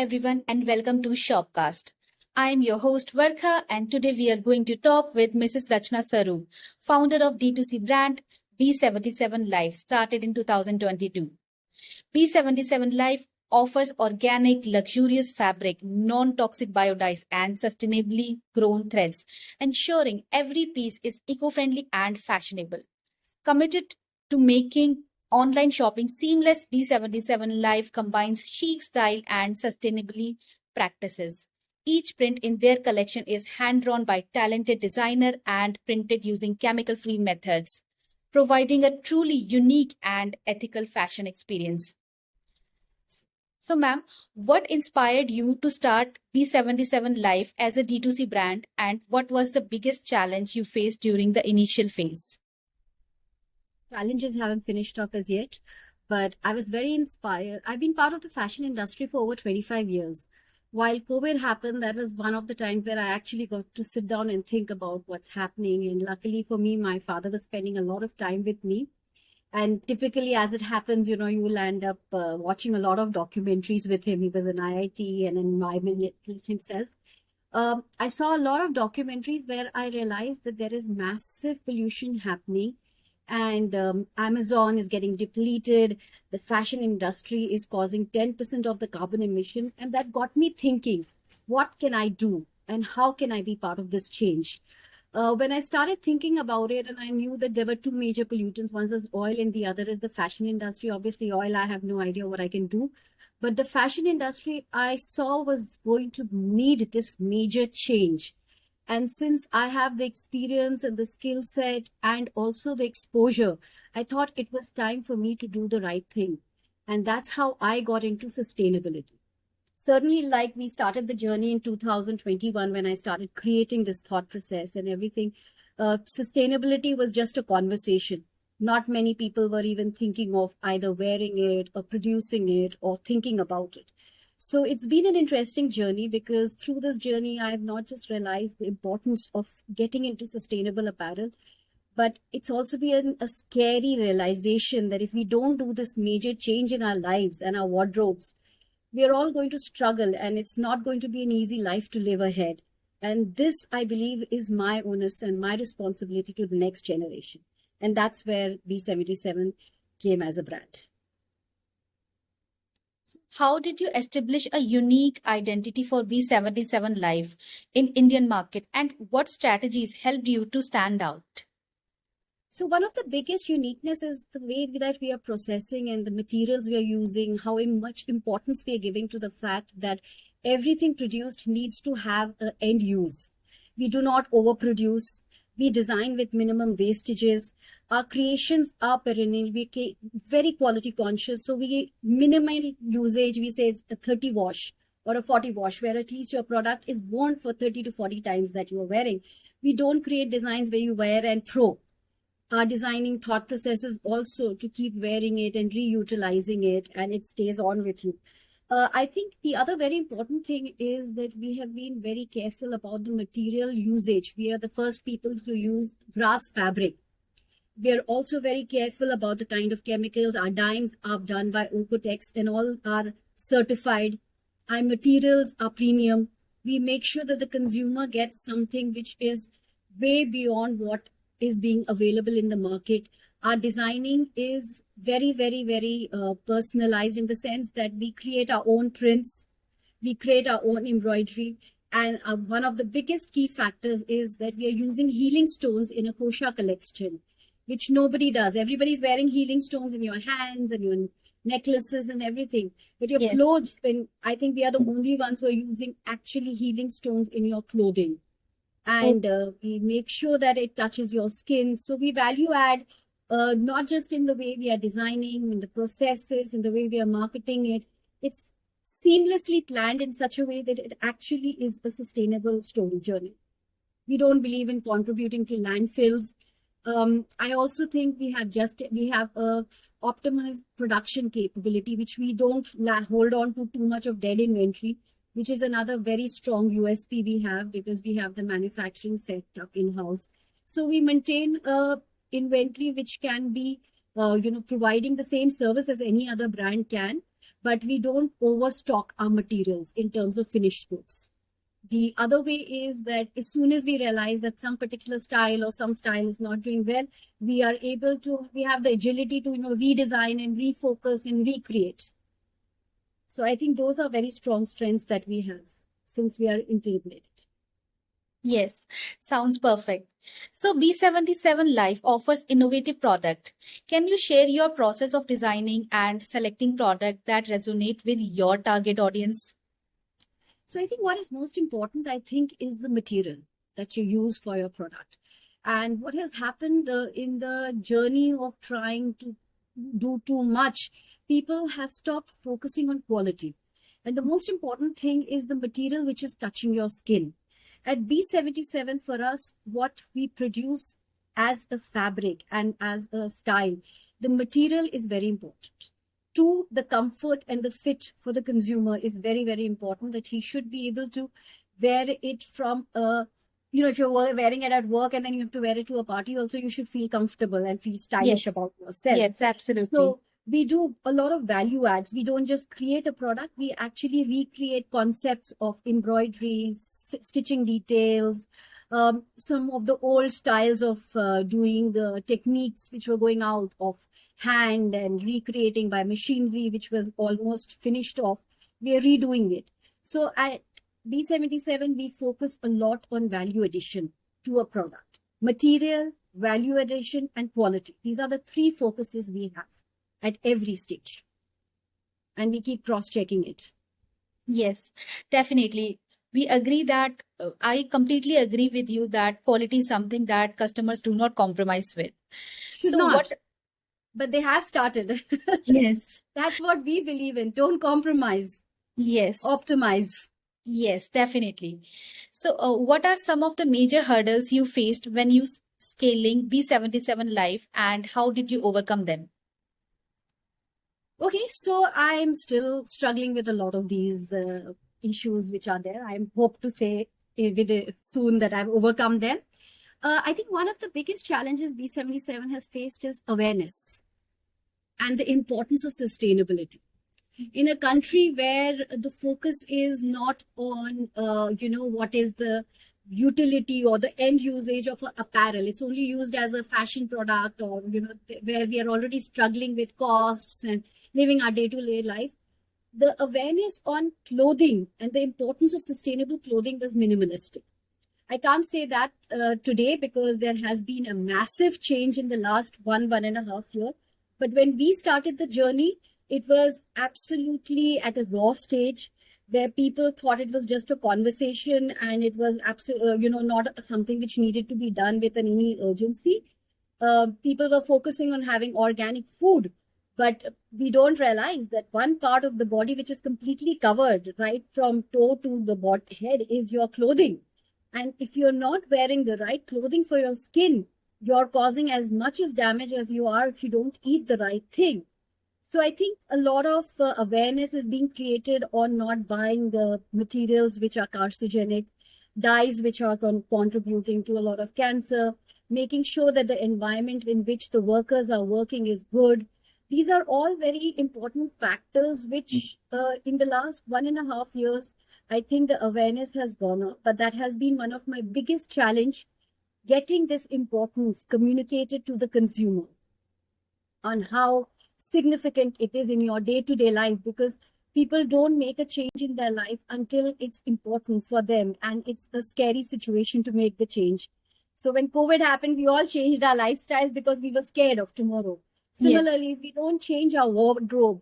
everyone, and welcome to Shopcast. I am your host Verkha, and today we are going to talk with Mrs. Rachna Saru, founder of D2C brand B77life, started in 2022. B77life offers organic, luxurious fabric, non-toxic biodyes, and sustainably grown threads, ensuring every piece is eco-friendly and fashionable. Committed to making online shopping seamless, B77 Life combines chic style and sustainability practices. Each print in their collection is hand drawn by talented designer and printed using chemical free methods, providing a truly unique and ethical fashion experience. So, ma'am, what inspired you to start B77 Life as a D2C brand, and what was the biggest challenge you faced during the initial phase? Challenges haven't finished off as yet, but I was very inspired. I've been part of the fashion industry for over 25 years. While COVID happened, that was one of the times where I actually got to sit down and think about what's happening. And luckily for me, my father was spending a lot of time with me. And typically, as it happens, you will end up watching a lot of documentaries with him. He was an IIT and an environmentalist himself. I saw a lot of documentaries where I realized that there is massive pollution happening, and Amazon is getting depleted. The fashion industry is causing 10% of the carbon emission. And that got me thinking, what can I do? And how can I be part of this change? When I started thinking about it, and I knew that there were two major pollutants, one was oil and the other is the fashion industry. Obviously, oil, I have no idea what I can do. But the fashion industry I saw was going to need this major change. And since I have the experience and the skill set and also the exposure, I thought it was time for me to do the right thing. And that's how I got into sustainability. Certainly, like we started the journey in 2021 when I started creating this thought process and everything, sustainability was just a conversation. Not many people were even thinking of either wearing it or producing it or thinking about it. So it's been an interesting journey, because through this journey, I have not just realized the importance of getting into sustainable apparel, but it's also been a scary realization that if we don't do this major change in our lives and our wardrobes, we are all going to struggle, and it's not going to be an easy life to live ahead. And this, I believe, is my onus and my responsibility to the next generation. And that's where B77 came as a brand. How did you establish a unique identity for B77 Life in Indian market, and what strategies helped you to stand out? So one of the biggest uniqueness is the way that we are processing and the materials we are using, how much importance we are giving to the fact that everything produced needs to have an end use. We do not overproduce. We design with minimum wastages. Our creations are perennial. We very quality conscious. So we minimal usage. We say it's a 30 wash or a 40 wash, where at least your product is worn for 30 to 40 times that you are wearing. We don't create designs where you wear and throw. Our designing thought process is also to keep wearing it and reutilizing it, and it stays on with you. I think the other very important thing is that we have been very careful about the material usage. We are the first people to use grass fabric. We are also very careful about the kind of chemicals. Our dyes are done by Ocotex and all are certified. Our materials are premium. We make sure that the consumer gets something which is way beyond what is being available in the market. Our designing is very, very, very personalized, in the sense that we create our own prints, we create our own embroidery. And one of the biggest key factors is that we are using healing stones in a kosha collection, which nobody does. Everybody's wearing healing stones in your hands and your necklaces and everything. But your clothes, I think we are the only ones who are using actually healing stones in your clothing. And we make sure that it touches your skin. So we value add, not just in the way we are designing, in the processes, in the way we are marketing it. It's seamlessly planned in such a way that it actually is a sustainable story journey. We don't believe in contributing to landfills. I also think we have a optimized production capability, which we don't hold on to too much of dead inventory, which is another very strong USP we have, because we have the manufacturing set up in-house. So we maintain a inventory which can be, providing the same service as any other brand can, but we don't overstock our materials in terms of finished goods. The other way is that as soon as we realize that some particular style or some style is not doing well, we have the agility to, redesign and refocus and recreate. So I think those are very strong strengths that we have since we are integrated. Yes, sounds perfect. So B77life offers innovative product. Can you share your process of designing and selecting product that resonate with your target audience? So I think what is most important, I think, is the material that you use for your product. And what has happened in the journey of trying to do too much, people have stopped focusing on quality. And the most important thing is the material which is touching your skin. At B77, for us, what we produce as a fabric and as a style, the material is very important. Two, the comfort and the fit for the consumer is very, very important, that he should be able to wear it from if you're wearing it at work and then you have to wear it to a party, also you should feel comfortable and feel stylish Yes, about yourself. yes, absolutely. So we do a lot of value adds. We don't just create a product, we actually recreate concepts of embroideries, stitching details, some of the old styles of doing the techniques which were going out of hand and recreating by machinery, which was almost finished off. We are redoing it. So at B77, we focus a lot on value addition to a product. Material, value addition, and quality. These are the three focuses we have at every stage. And we keep cross-checking it. Yes, definitely. We agree that I completely agree with you that quality is something that customers do not compromise with. Should not. But they have started. Yes. That's what we believe in. Don't compromise. Yes. Optimize. Yes, definitely. So what are some of the major hurdles you faced when you scaling B77life, and how did you overcome them? Okay, so I'm still struggling with a lot of these issues which are there. I hope to say soon that I've overcome them. I think one of the biggest challenges B77 has faced is awareness and the importance of sustainability. In a country where the focus is not on, what is the utility or the end usage of apparel. It's only used as a fashion product, or, where we are already struggling with costs and living our day-to-day life. The awareness on clothing and the importance of sustainable clothing was minimalistic. I can't say that today, because there has been a massive change in the last 1.5 years. But when we started the journey, it was absolutely at a raw stage where people thought it was just a conversation and it was absolutely, not something which needed to be done with any urgency. People were focusing on having organic food, but we don't realize that one part of the body which is completely covered right from toe to the head is your clothing. And if you're not wearing the right clothing for your skin, you're causing as much as damage as you are if you don't eat the right thing. So I think a lot of awareness is being created on not buying the materials which are carcinogenic, dyes which are contributing to a lot of cancer, making sure that the environment in which the workers are working is good. These are all very important factors which in the last 1.5 years, I think the awareness has gone up. But that has been one of my biggest challenge, getting this importance communicated to the consumer on how significant it is in your day-to-day life, because people don't make a change in their life until it's important for them, and it's a scary situation to make the change. So when COVID happened, we all changed our lifestyles because we were scared of tomorrow. Similarly, if we don't change our wardrobe,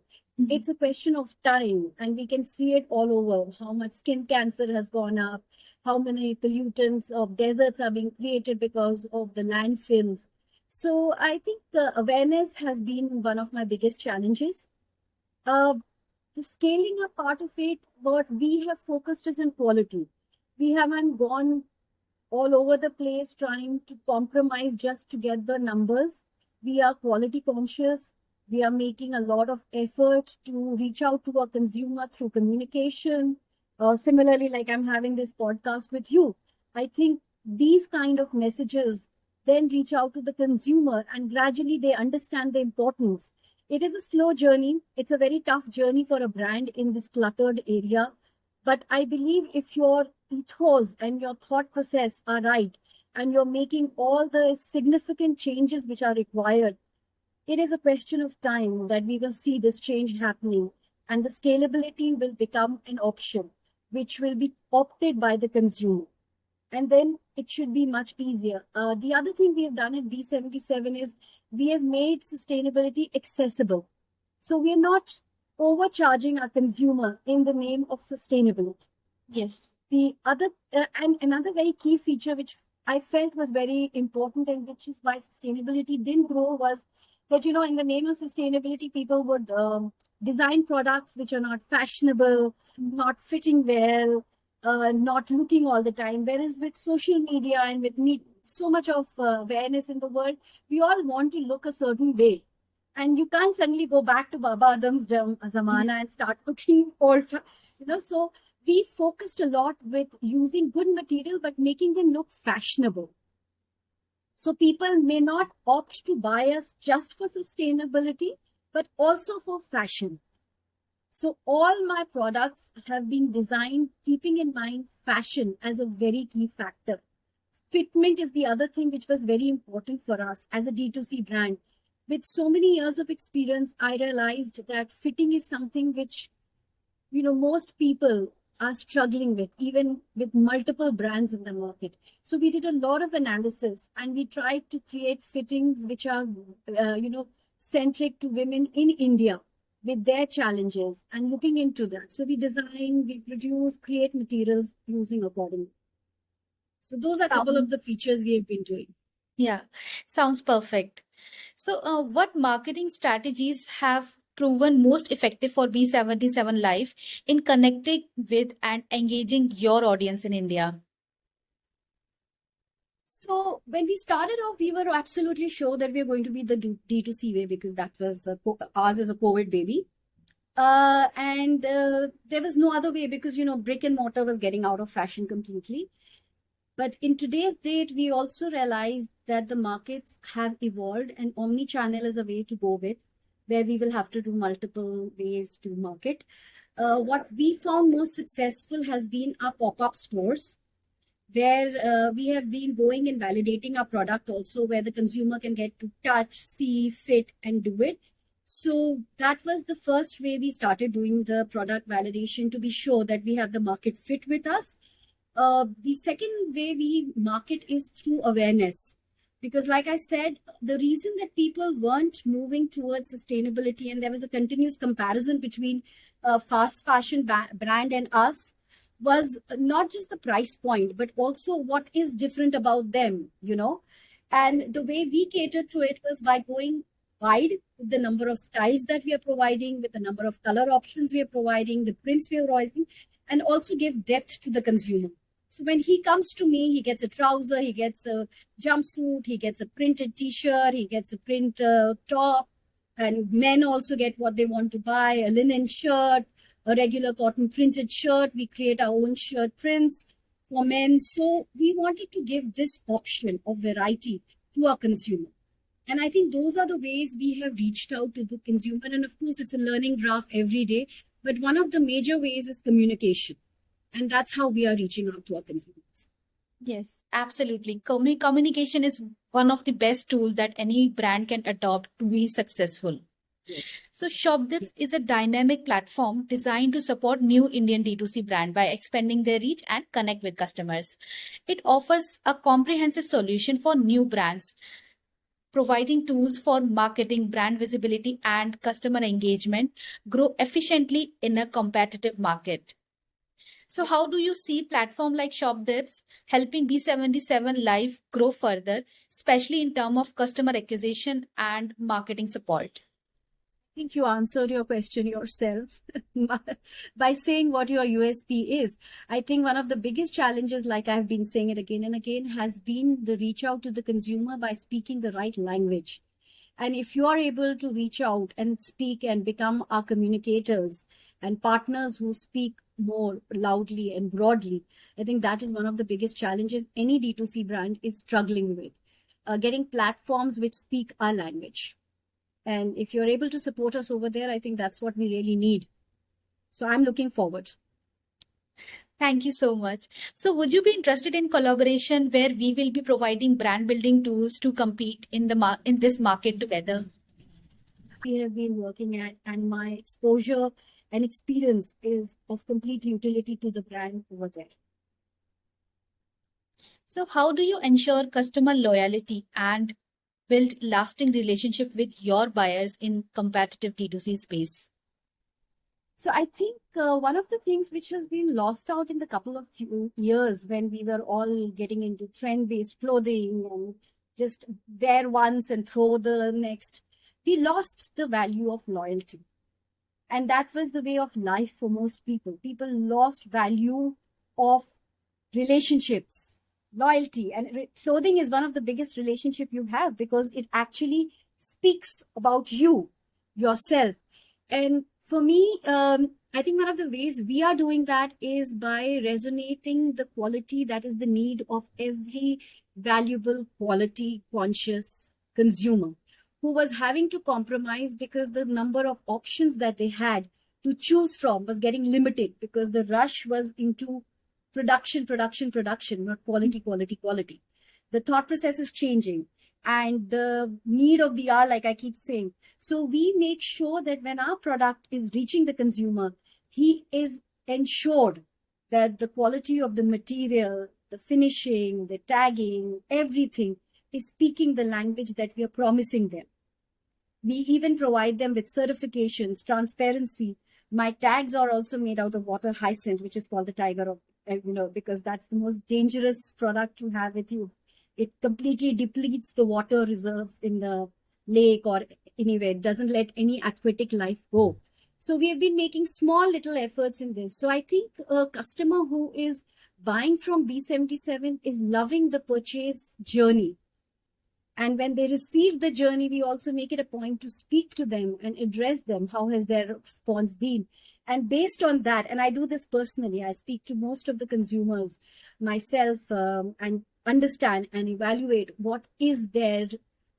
it's a question of time, and we can see it all over. How much skin cancer has gone up, how many pollutants of deserts are being created because of the landfills. So I think the awareness has been one of my biggest challenges. The scaling up part of it, what we have focused is on quality. We haven't gone all over the place trying to compromise just to get the numbers. We are quality conscious. We are making a lot of effort to reach out to our consumer through communication. Similarly, like I'm having this podcast with you, I think these kind of messages then reach out to the consumer, and gradually they understand the importance. It is a slow journey. It's a very tough journey for a brand in this cluttered area. But I believe if your ethos and your thought process are right, and you're making all the significant changes which are required, it is a question of time that we will see this change happening, and the scalability will become an option which will be opted by the consumer. And then it should be much easier. The other thing we have done at B77 is we have made sustainability accessible. So we are not overcharging our consumer in the name of sustainability. Yes. The other and another very key feature which I felt was very important, and which is why sustainability didn't grow, was that, in the name of sustainability, people would design products which are not fashionable, not fitting well, not looking all the time. Whereas with social media and with so much of awareness in the world, we all want to look a certain way. And you can't suddenly go back to Baba Adam's zamana and start looking old. So we focused a lot with using good material, but making them look fashionable. So people may not opt to buy us just for sustainability, but also for fashion. So all my products have been designed keeping in mind fashion as a very key factor. Fitment is the other thing which was very important for us as a D2C brand. With so many years of experience, I realized that fitting is something which, most people are struggling with, even with multiple brands in the market. So we did a lot of analysis, and we tried to create fittings which are, centric to women in India with their challenges, and looking into that. So we design, we produce, create materials using accordingly. So those are a couple of the features we have been doing. Yeah, sounds perfect. So, what marketing strategies have proven most effective for B77 Life in connecting with and engaging your audience in India? So when we started off, we were absolutely sure that we were going to be the D2C way, because that was ours as a COVID baby. And there was no other way, because, brick and mortar was getting out of fashion completely. But in today's date, we also realized that the markets have evolved, and omni-channel is a way to go with, where we will have to do multiple ways to market. What we found most successful has been our pop-up stores, where we have been going and validating our product also, where the consumer can get to touch, see, fit, and do it. So that was the first way we started doing the product validation, to be sure that we have the market fit with us. The second way we market is through awareness. Because like I said, the reason that people weren't moving towards sustainability, and there was a continuous comparison between a fast fashion brand and us, was not just the price point, but also what is different about them, And the way we catered to it was by going wide with the number of styles that we are providing, with the number of color options we are providing, the prints we are providing, and also give depth to the consumer. So when he comes to me, he gets a trouser, he gets a jumpsuit, he gets a printed t-shirt, he gets a print top, and men also get what they want to buy, a linen shirt, a regular cotton printed shirt. We create our own shirt prints for men. So we wanted to give this option of variety to our consumer. And I think those are the ways we have reached out to the consumer. And of course, it's a learning graph every day. But one of the major ways is communication. And that's how we are reaching out to our consumers. Yes, absolutely. Communication is one of the best tools that any brand can adopt to be successful. Yes. So Shopdibz is a dynamic platform designed to support new Indian D2C brand by expanding their reach and connect with customers. It offers a comprehensive solution for new brands, providing tools for marketing, brand visibility, and customer engagement grow efficiently in a competitive market. So how do you see platform like Shopdibz helping B77 Life grow further, especially in terms of customer acquisition and marketing support? I think you answered your question yourself by saying what your USP is. I think one of the biggest challenges, like I've been saying it again and again, has been the reach out to the consumer by speaking the right language. And if you are able to reach out and speak and become our communicators and partners who speak more loudly and broadly, I think that is one of the biggest challenges any D2C brand is struggling with, getting platforms which speak our language. And if you're able to support us over there, I think that's what we really need. So I'm looking forward. Thank you so much. So would you be interested in collaboration where we will be providing brand building tools to compete in in this market together? We have been working at, and my exposure and experience is of complete utility to the brand over there. So how do you ensure customer loyalty and build lasting relationship with your buyers in competitive D2C space? So I think one of the things which has been lost out in the couple of few years when we were all getting into trend-based clothing and just wear once and throw the next, we lost the value of loyalty. And that was the way of life for most people. People lost value of relationships, loyalty. And clothing is one of the biggest relationship you have because it actually speaks about you, yourself. And for me, I think one of the ways we are doing that is by resonating the quality that is the need of every valuable, quality conscious consumer who was having to compromise because the number of options that they had to choose from was getting limited because the rush was into production, production, production, not quality, quality, quality. The thought process is changing and the need of the hour, like I keep saying. So we make sure that when our product is reaching the consumer, he is ensured that the quality of the material, the finishing, the tagging, everything is speaking the language that we are promising them. We even provide them with certifications, transparency. My tags are also made out of water hyacinth, which is called the tiger of, because that's the most dangerous product to have with you. It completely depletes the water reserves in the lake or anywhere. It doesn't let any aquatic life go. So we have been making small little efforts in this. So I think a customer who is buying from B77 is loving the purchase journey. And when they receive the journey, we also make it a point to speak to them and address them. How has their response been? And based on that, and I do this personally, I speak to most of the consumers myself and understand and evaluate what is their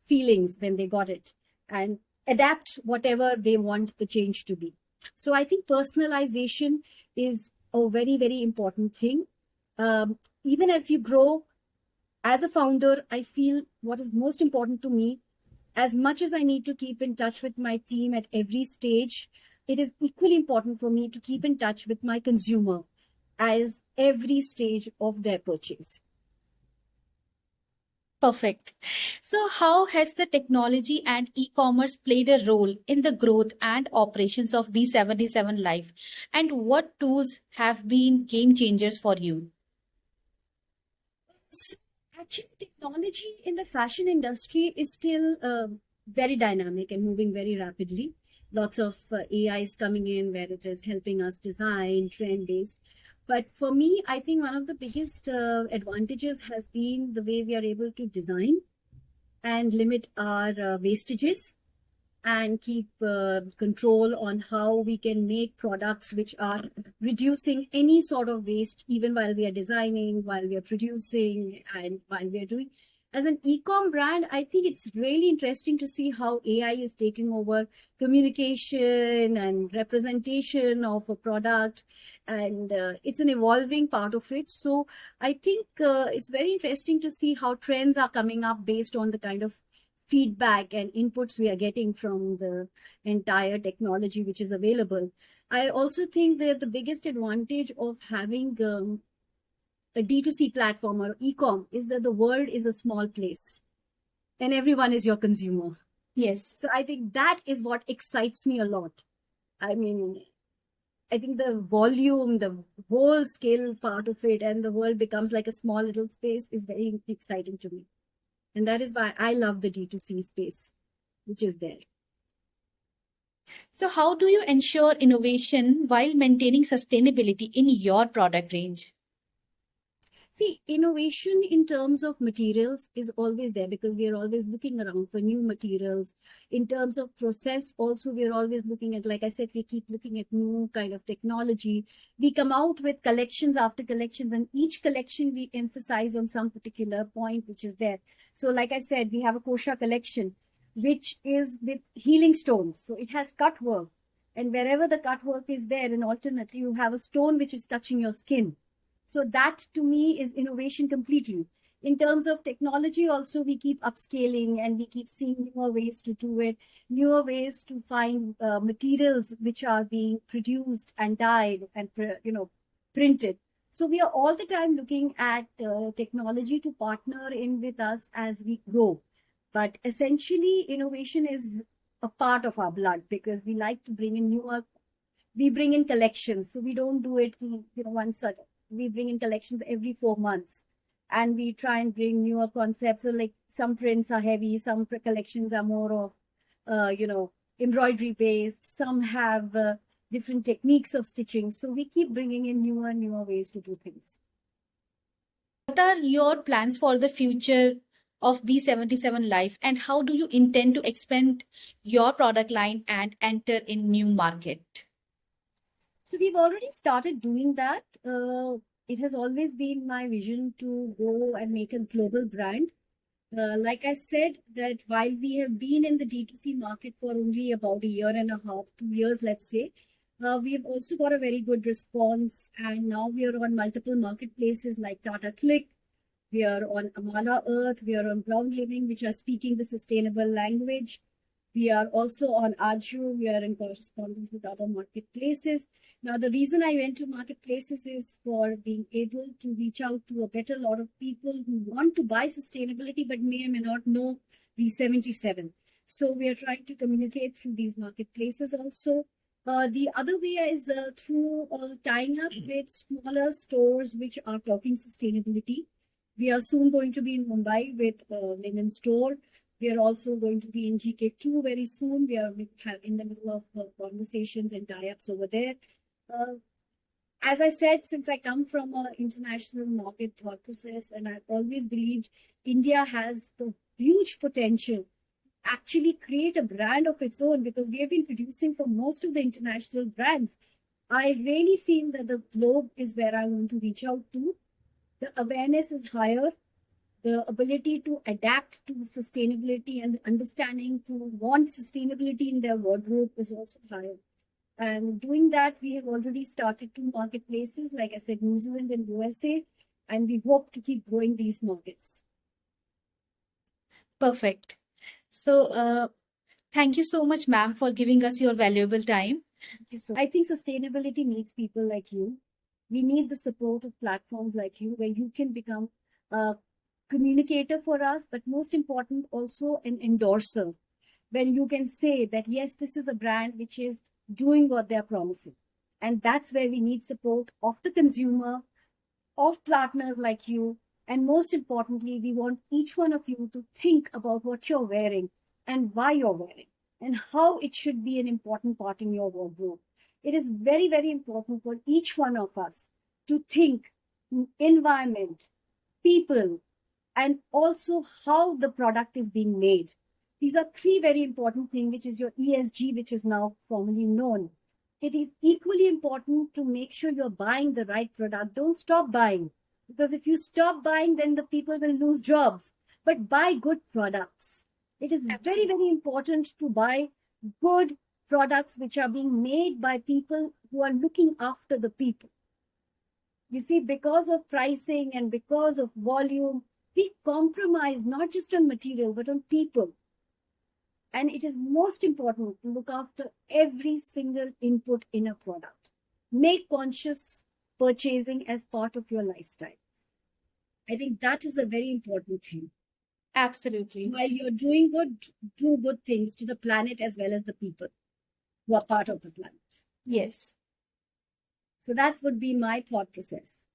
feelings when they got it and adapt whatever they want the change to be. So I think personalization is a very, very important thing. Even if you grow, as a founder, I feel what is most important to me, as much as I need to keep in touch with my team at every stage, it is equally important for me to keep in touch with my consumer as every stage of their purchase. Perfect. So how has the technology and e-commerce played a role in the growth and operations of B77life? And what tools have been game changers for you? So actually, technology in the fashion industry is still very dynamic and moving very rapidly. Lots of AI is coming in where it is helping us design trend-based. But for me, I think one of the biggest advantages has been the way we are able to design and limit our wastages and keep control on how we can make products which are reducing any sort of waste, even while we are designing, while we are producing, and while we are doing. As an e-com brand, I think it's really interesting to see how AI is taking over communication and representation of a product. And it's an evolving part of it. So I think it's very interesting to see how trends are coming up based on the kind of feedback and inputs we are getting from the entire technology which is available. I also think that the biggest advantage of having a D2C platform or e-com is that the world is a small place and everyone is your consumer. Yes. So I think that is what excites me a lot. I mean, I think the volume, the whole scale part of it, and the world becomes like a small little space is very exciting to me. And that is why I love the D2C space, which is there. So how do you ensure innovation while maintaining sustainability in your product range? See, innovation in terms of materials is always there because we are always looking around for new materials. In terms of process, also, we are always looking at, like I said, we keep looking at new kind of technology. We come out with collections after collections, and each collection we emphasize on some particular point which is there. So, like I said, we have a kosha collection. which is with healing stones. So it has cut work. And wherever the cut work is there, and alternately, you have a stone which is touching your skin. So that to me is innovation completely. In terms of technology, also, we keep upscaling and we keep seeing newer ways to do it, newer ways to find materials which are being produced and dyed and, printed. So we are all the time looking at technology to partner in with us as we grow. But essentially, innovation is a part of our blood because we like to bring in newer. We bring in collections, so we don't do it, once. We bring in collections every 4 months, and we try and bring newer concepts. So, like some prints are heavy, some collections are more of, embroidery based. Some have different techniques of stitching. So we keep bringing in newer ways to do things. What are your plans for the future of B77life, and how do you intend to expand your product line and enter in new market? So we've already started doing that. It has always been my vision to go and make a global brand. Like I said, that while we have been in the D2C market for only about a year and a half, 2 years, let's say, we have also got a very good response. And now we are on multiple marketplaces like Tata Click. We are on Amala Earth. We are on Ground Living, which are speaking the sustainable language. We are also on Ajio. We are in correspondence with other marketplaces. Now, the reason I went to marketplaces is for being able to reach out to a better lot of people who want to buy sustainability but may or may not know B77. So we are trying to communicate through these marketplaces also. The other way is through tying up with smaller stores which are talking sustainability. We are soon going to be in Mumbai with a linen store. We are also going to be in GK2 very soon. We are in the middle of conversations and tie-ups over there. As I said, since I come from an international market thought process, and I've always believed India has the huge potential to actually create a brand of its own, because we have been producing for most of the international brands. I really feel that the globe is where I want to reach out to. The awareness is higher. The ability to adapt to sustainability and the understanding to want sustainability in their wardrobe is also higher. And doing that, we have already started 2 marketplaces, like I said, New Zealand and USA, and we hope to keep growing these markets. Perfect. So, thank you so much, ma'am, for giving us your valuable time. Thank you so much. I think sustainability needs people like you. We need the support of platforms like you, where you can become a communicator for us, but most important, also an endorser, when you can say that, yes, this is a brand which is doing what they're promising. And that's where we need support of the consumer, of partners like you. And most importantly, we want each one of you to think about what you're wearing and why you're wearing and how it should be an important part in your wardrobe. It is very, very important for each one of us to think environment, people, and also how the product is being made. These are three very important things, which is your ESG, which is now formally known. It is equally important to make sure you're buying the right product. Don't stop buying, because if you stop buying, then the people will lose jobs. But buy good products. It is very, very important to buy good products which are being made by people who are looking after the people. You see, because of pricing and because of volume, we compromise not just on material, but on people. And it is most important to look after every single input in a product. Make conscious purchasing as part of your lifestyle. I think that is a very important thing. Absolutely. While you're doing good, do good things to the planet as well as the people who are part of the planet. Yes. So that would be my thought process.